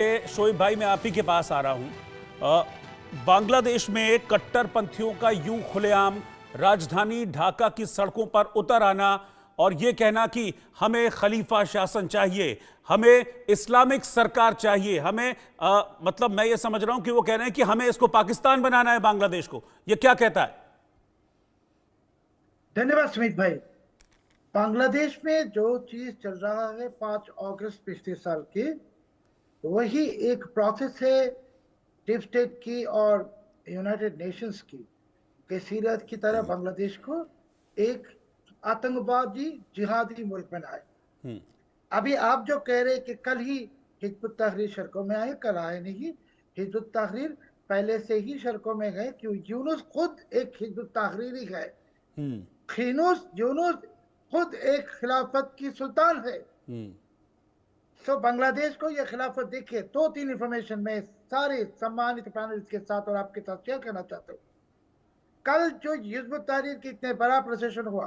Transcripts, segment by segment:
शोएब भाई, मैं आप ही के पास आ रहा हूं। बांग्लादेश में कट्टरपंथियों का यूं खुलेआम राजधानी ढाका की सड़कों पर उतर आना और यह कहना कि हमें खलीफा शासन चाहिए, हमें इस्लामिक सरकार चाहिए, हमें मतलब मैं ये समझ रहा हूं कि वो कह रहे हैं कि हमें इसको पाकिस्तान बनाना है बांग्लादेश को। ये क्या कहता है? धन्यवाद सुमित भाई। बांग्लादेश में जो चीज चल रहा है 5 अगस्त पिछले साल की, वही एक प्रोसेस है डीप स्टेट की और यूनाइटेड नेशंस की, कि सीरिया की तरह बांग्लादेश को एक आतंकवादी जिहादी मुल्क बनाए। अभी आप जो कह रहे हैं कि कल ही हिजबुत तहरीर सड़कों में आए, कल आए नहीं। हिजबुत तहरीर पहले से ही सड़कों में गए, क्यों? यूनुस खुद एक हिजबुत तहरीर ही है। खीनूस यूनुस खुद एक खिलाफत की सुल्तान है। सो बांग्लादेश को यह खिलाफत देखिए। 2-3 इंफॉर्मेशन में सारे सम्मानित पैनलिस्ट के साथ और आपके साथ शेयर करना चाहता हूँ। कल जो हिजबुत तहरीर की इतने बड़ा प्रोसेशन हुआ,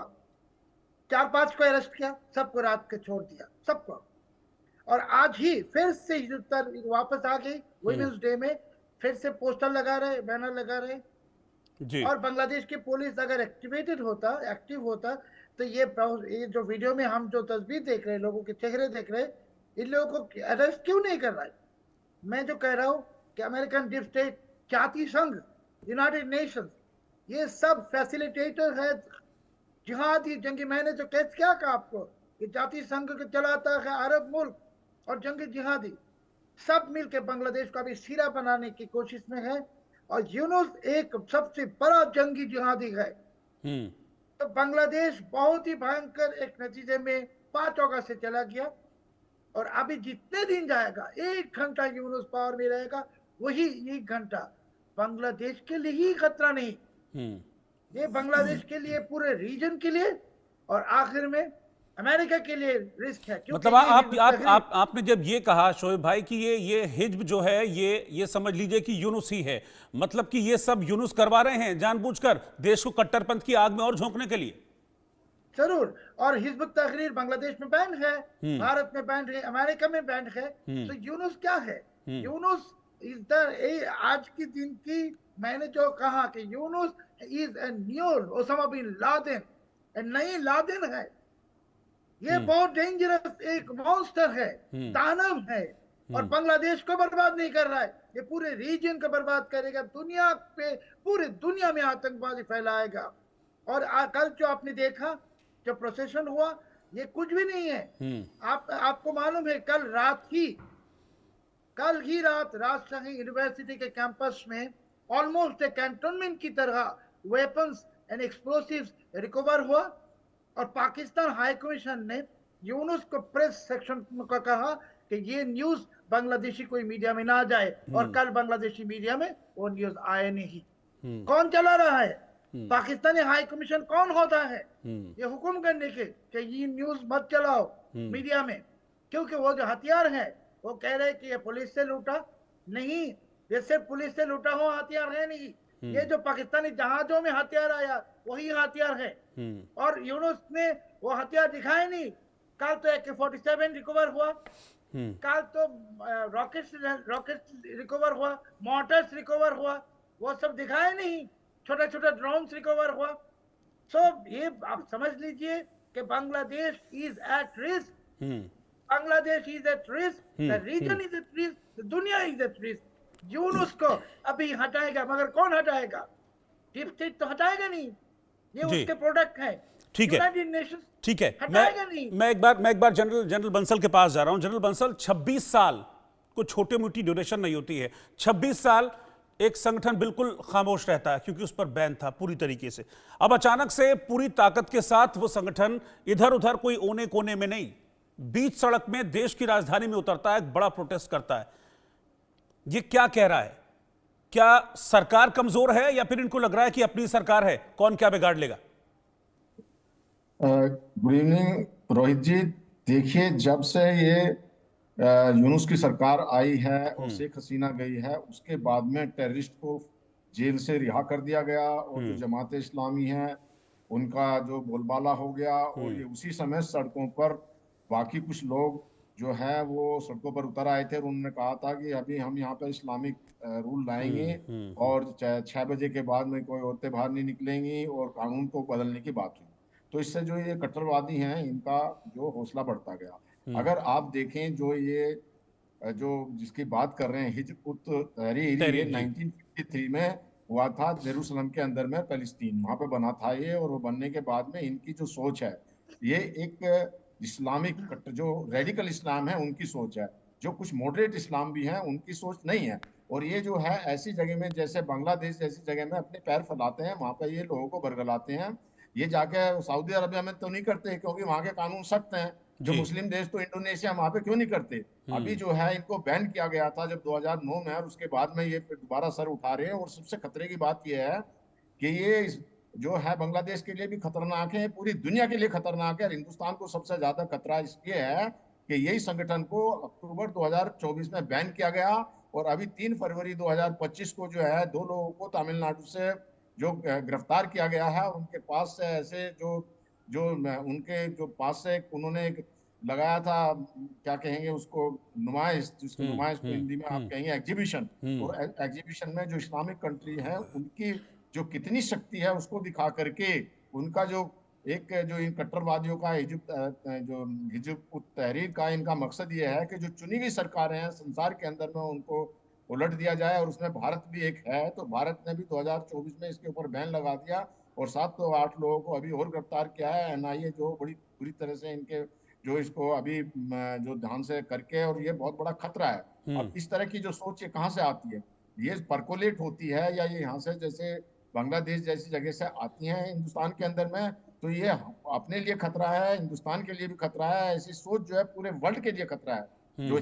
4-5 को अरेस्ट किया, सबको रात के छोड़ दिया, सबको। और आज ही फिर से हिजबुत तहरीर वापस आ गई। वुमेन्स डे में फिर से पोस्टर लगा रहे, बैनर लगा रहे। जी। और बांग्लादेश की पुलिस अगर एक्टिव होता, तो ये जो वीडियो में हम जो तस्वीर देख रहे हैं, लोगों के चेहरे देख रहे हैं, इन लोगों को अरेस्ट क्यों नहीं कर रहा है? मैं जो कह रहा हूं कि अमेरिकन डीप स्टेट, जाति संघ, यूनाइटेड नेशंस, ये सब फैसिलिटेटर है जिहादी जंगी। मैंने जो कैसे क्या कहा आपको कि जाति संघ को चलाता है अरब मुल्क और जंगी जिहादी, सब मिलकर बांग्लादेश को अभी सीरा बनाने की कोशिश में है। और यूनुस एक सबसे बड़ा जंगी जिहादी है। तो बांग्लादेश बहुत ही भयंकर एक नतीजे में 5 अगस्त से चला गया। और अभी जितने दिन जाएगा, 1 घंटा यूनुस पावर में रहेगा, वही 1 घंटा बांग्लादेश के लिए ही खतरा नहीं, ये बांग्लादेश के लिए, पूरे रीजन के लिए, और आखिर में अमेरिका के लिए रिस्क है। क्योंकि मतलब आपने जब ये कहा शोएब भाई कि ये हिज्ब जो है, ये समझ लीजिए कि यूनुस ही है, मतलब कि ये सब यूनुस करवा रहे हैं जानबूझकर देश को कट्टरपंथ की आग में और झोंकने के लिए। जरूर। और हिजबुत तहरीर बांग्लादेश में बैन है, भारत में बैन है, अमेरिका में बैन है। तो यूनुस क्या है? यूनुस इज आज की दिन की, मैंने जो कहा कि Yunus is a new Osama bin Laden, नई लादेन है। ये बहुत डेंजरस एक मॉन्स्टर है, दानव है। और बांग्लादेश को बर्बाद नहीं कर रहा है, ये पूरे रीजन को बर्बाद करेगा, दुनिया पे, पूरी दुनिया में आतंकवादी फैलाएगा। और कल जो आपने देखा, जो प्रोसेशन हुआ, ये कुछ भी नहीं है। आपको मालूम है, कल ही रात राजशाही यूनिवर्सिटी के कैंपस में ऑलमोस्ट एक कैंटोनमेंट की तरह वेपन्स एंड एक्सप्लोसिव्स रिकवर हुआ। और पाकिस्तान हाई कमीशन ने यूनुस को प्रेस सेक्शन को कहा कि ये न्यूज बांग्लादेशी कोई मीडिया में ना जाए। और कल बांग्लादेशी मीडिया में वो न्यूज आए नहीं। कौन चला रहा है? पाकिस्तानी हाई कमीशन कौन होता है ये हुक्म करने के कि ये न्यूज मत चलाओ मीडिया में? क्योंकि वो जो हथियार है, वो कह रहे कि ये पुलिस से लूटा नहीं, ये सिर्फ पुलिस से लूटा हुआ हथियार है नहीं, ये जो पाकिस्तानी जहाजों में हथियार आया वही हथियार है। और यूनुस ने वो हथियार दिखाए नहीं। कल तो AK-47 रिकवर हुआ, कल तो रॉकेट रिकवर हुआ, मोटर्स रिकवर हुआ, वो सब दिखाए नहीं। छोटा छोटा ड्रोन्स रिकवर हुआ। सो ये आप समझ लीजिए कि Bangladesh is at risk. Bangladesh is at risk, the region is at risk, the दुनिया इज एट रिस्क। यूनुस को अभी हटाएगा, मगर कौन हटाएगा? डीप स्टेट तो हटाएगा नहीं, ये उसके प्रोडक्ट है। ठीक है, ठीक है। मैं एक बार जनरल बंसल के पास जा रहा हूं। जनरल बंसल, 26 साल को छोटी मोटी ड्यूरेशन नहीं होती है। 26 साल एक संगठन बिल्कुल खामोश रहता है क्योंकि उस पर बैन था पूरी तरीके से। अब अचानक से पूरी ताकत के साथ वो संगठन इधर उधर कोई ओने कोने में नहीं, बीच सड़क में देश की राजधानी में उतरता है, एक बड़ा प्रोटेस्ट करता है। ये क्या कह रहा है? क्या सरकार कमजोर है या फिर इनको लग रहा है कि अपनी सरकार है, कौन क्या बिगाड़ लेगा? गुड इवनिंग रोहित जी। देखिए, जब से ये यूनुस की सरकार आई है और शेख हसीना गई है, उसके बाद में टेररिस्ट को जेल से रिहा कर दिया गया और जो जमात इस्लामी है उनका जो बोलबाला हो गया। और ये उसी समय सड़कों पर बाकी कुछ लोग जो है वो सड़कों पर उतर आए थे और उन्होंने कहा था कि अभी हम यहाँ पर इस्लामिक रूल लाएंगे और 6 बजे के बाद में कोई औरतें बाहर नहीं निकलेंगी और कानून को बदलने की बात हुई। तो इससे जो ये कट्टरवादी हैं इनका जो हौसला बढ़ता गया। अगर आप देखें जो ये जो जिसकी बात कर रहे हैं हिजब उत तहरीर, ये तहरीर जी 1953 में हुआ था जेरूसलम के अंदर में, पैलेस्तीन वहां पे बना था ये। और वो बनने के बाद में इनकी जो सोच है ये एक इस्लामिक जो रेडिकल इस्लाम है उनकी सोच है। जो कुछ मॉडरेट इस्लाम भी है उनकी सोच नहीं है। और ये जो है ऐसी जगह में जैसे बांग्लादेश जैसी जगह में अपने पैर फैलाते हैं, वहां पर ये लोगों को बरगलाते हैं। ये जाके सऊदी अरबिया में तो नहीं करते क्योंकि वहां के कानून सख्त हैं। जो जी। मुस्लिम देश तो इंडोनेशिया वहां पे क्यों नहीं करते। अभी जो है इनको बैन किया गया था जब 2009 में, और उसके बाद में ये फिर दोबारा सर उठा रहे हैं। और सबसे खतरे की बात यह है कि ये जो है बांग्लादेश के लिए भी खतरनाक है, पूरी दुनिया के लिए खतरनाक है। और हिंदुस्तान को सबसे ज्यादा खतरा इसलिए है कि यही संगठन को अक्टूबर 2024 में बैन किया गया। और अभी 3 फरवरी 2025 को जो है 2 लोगों को तमिलनाडु से जो गिरफ्तार किया गया है। और उनके पास से ऐसे जो जो उनके जो पास से उन्होंने एक लगाया था, क्या कहेंगे उसको, नुमाइश, जिसकी नुमाइश को हिंदी में आप कहेंगे एग्जीबिशन। और एग्जीबिशन में जो इस्लामिक कंट्री है उनकी जो कितनी शक्ति है उसको दिखा करके उनका जो एक जो इन कट्टरवादियों का हिजब उत तहरीर का इनका मकसद ये है कि जो चुनी हुई सरकारें हैं संसार के अंदर में उनको उलट दिया जाए। और उसमें भारत भी एक है। तो भारत ने भी 2024 में इसके ऊपर बैन लगा दिया और 7 तो 8 लोगों को अभी और गिरफ्तार किया है। एनआईए जो बड़ी बुरी तरह से इनके जो इसको अभी जो ध्यान से करके, और ये बहुत बड़ा खतरा है। अब इस तरह की जो सोच ये कहाँ से आती है, ये परकोलेट होती है या ये यहाँ से जैसे बांग्लादेश जैसी जगह से आती हैं हिंदुस्तान के अंदर में, तो ये अपने लिए खतरा है, हिंदुस्तान के लिए भी खतरा है। ऐसी सोच जो है पूरे वर्ल्ड के लिए खतरा है जो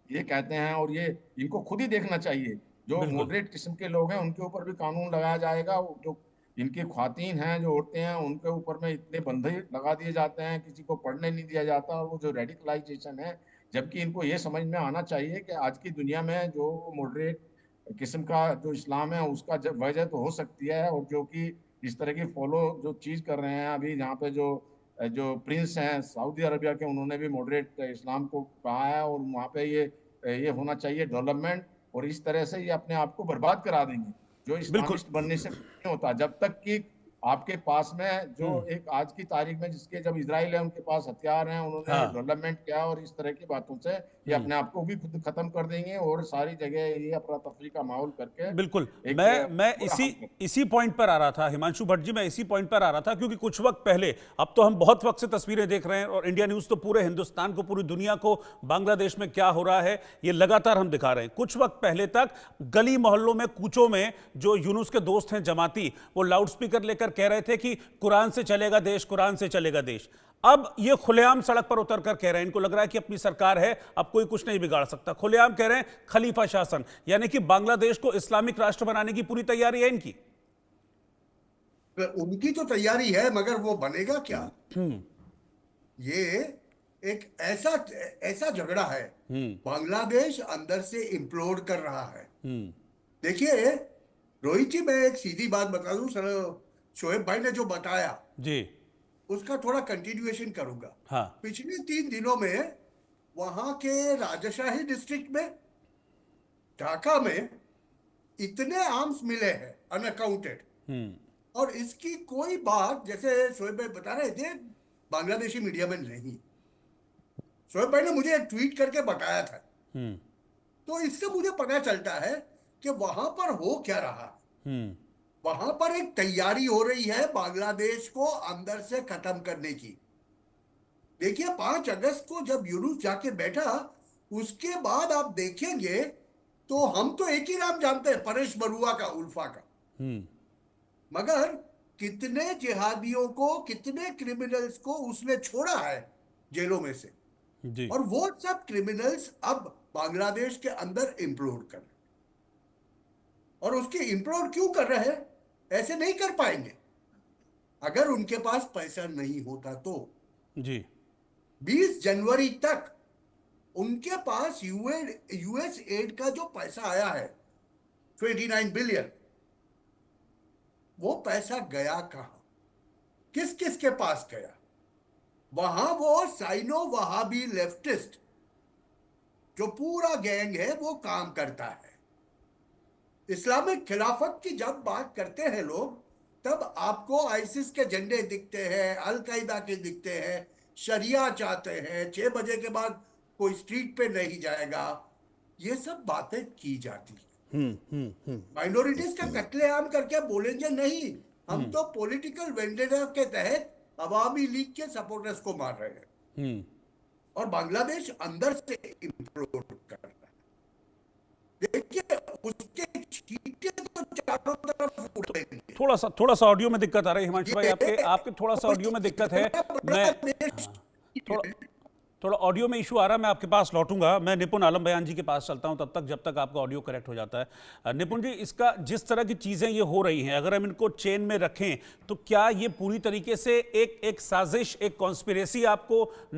ये कहते हैं। और ये इनको खुद ही देखना चाहिए। जो बिल्कुल। मॉडरेट किस्म के लोग हैं उनके ऊपर भी कानून लगाया जाएगा। जो इनकी ख्वातीन हैं जो औरतें हैं उनके ऊपर में इतने बंधे लगा दिए जाते हैं, किसी को पढ़ने नहीं दिया जाता। और वो जो रेडिकलाइजेशन है, जबकि इनको ये समझ में आना चाहिए कि आज की दुनिया में जो मॉडरेट किस्म का जो इस्लाम है उसका वजह तो हो सकती है। और जो कि इस तरह की फॉलो जो चीज कर रहे हैं अभी यहाँ पे जो जो प्रिंस हैं सऊदी अरबिया के, उन्होंने भी मॉडरेट इस्लाम को कहा है। और वहाँ पे ये होना चाहिए डेवलपमेंट। और इस तरह से ये अपने आप को बर्बाद करा देंगे। जो बिल्कुल। इस्लामिस्ट बनने से नहीं होता जब तक कि आपके पास में जो एक आज की तारीख में जिसके जब इजराइल है उनके पास हथियार हैं, उन्होंने हाँ। डेवलपमेंट किया। और इस तरह की बातों से ये अपने आप को भी खुद खत्म कर देंगे और सारी जगह ये अफरा तफरी का माहौल करके बिल्कुल। एक मैं बुरा हाल करेंगे। इसी पॉइंट पर आ रहा था हिमांशु भट्ट जी, मैं इसी पॉइंट पर आ रहा था क्योंकि कुछ वक्त पहले, अब तो हम बहुत वक्त से तस्वीरें देख रहे हैं और इंडिया न्यूज तो पूरे हिंदुस्तान को, पूरी दुनिया को बांग्लादेश में क्या हो रहा है ये लगातार हम दिखा रहे हैं। कुछ वक्त पहले तक गली मोहल्लों में, कूचों में जो यूनुस के दोस्त हैं जमाती, वो लाउडस्पीकर लेकर कह रहे थे कि कुरान से चलेगा देश, कुरान से चलेगा देश। अब ये खुलेआम सड़क पर उतर कर कह रहे हैं, इनको लग रहा है कि अपनी सरकार है, अब कोई कुछ नहीं बिगाड़ सकता। खुलेआम कह रहे हैं खलीफा शासन, यानी कि बांग्लादेश को इस्लामिक राष्ट्र बनाने की पूरी तैयारी है इनकी। उनकी तो तैयारी है मगर वो बनेगा क्या? ये एक ऐसा झगड़ा है। बांग्लादेश अंदर से इम्प्लोड कर रहा है। देखिए रोहित जी, मैं एक सीधी बात बता दूं, सर शोएब भाई ने जो बताया जी, उसका थोड़ा कंटिन्यूएशन करूंगा। हाँ। पिछले 3 दिनों में वहां के राजशाही डिस्ट्रिक्ट में, ढाका में इतने आर्म्स मिले हैं अनअकाउंटेड, और इसकी कोई बात, जैसे शोएब भाई बता रहे थे, बांग्लादेशी मीडिया में नहीं। शोएब भाई ने मुझे एक ट्वीट करके बताया था। तो इससे मुझे पता चलता है कि वहां पर हो क्या रहा। वहां पर एक तैयारी हो रही है बांग्लादेश को अंदर से खत्म करने की। देखिए 5 अगस्त को जब यूनुस जाके बैठा, उसके बाद आप देखेंगे तो हम तो एक ही नाम जानते हैं, परेश बरुआ का, उल्फा का। मगर कितने जिहादियों को, कितने क्रिमिनल्स को उसने छोड़ा है जेलों में से जी। और वो सब क्रिमिनल्स अब बांग्लादेश के अंदर इम्प्लोड कर रहे हैं। और उसके इम्प्लोड क्यों कर रहे हैं? ऐसे नहीं कर पाएंगे अगर उनके पास पैसा नहीं होता तो। जी। 20 जनवरी तक उनके पास यूएस एड का जो पैसा आया है 29 बिलियन, वो पैसा गया कहां, किस किस के पास गया? वहां वो साइनो वहाबी लेफ्टिस्ट जो पूरा गैंग है वो काम करता है। इस्लामिक खिलाफत की जब बात करते हैं लोग, तब आपको आईसिस के झंडे दिखते हैं, अल कायदा के दिखते हैं, शरिया चाहते हैं, 6 बजे के बाद कोई स्ट्रीट पे नहीं जाएगा, ये सब बातें की जाती है। माइनॉरिटीज का कत्लेआम करके बोलेंगे नहीं, हम तो पॉलिटिकल वेंडेटा के तहत अवामी लीग के सपोर्टर्स को मार रहे हैं और बांग्लादेश अंदर से इम्प्लोड कर रहा है। देखिए उसके छींटे तो चारों तरफ उड़ेंगे। थोड़ा सा ऑडियो में दिक्कत आ रही है हिमांशु भाई, आपके थोड़ा सा ऑडियो में दिक्कत है। मैं थोड़ा ऑडियो में इशू आ रहा है, मैं आपके पास लौटूंगा। मैं निपुण आलम बयान जी के पास चलता हूं तब तक, जब तक आपका ऑडियो करेक्ट हो जाता है। निपुण जी, इसका जिस तरह की चीजें ये हो रही हैं, अगर हम इनको चेन में रखें तो क्या ये पूरी तरीके से एक साजिश, एक कॉन्स्पिरेसी आपको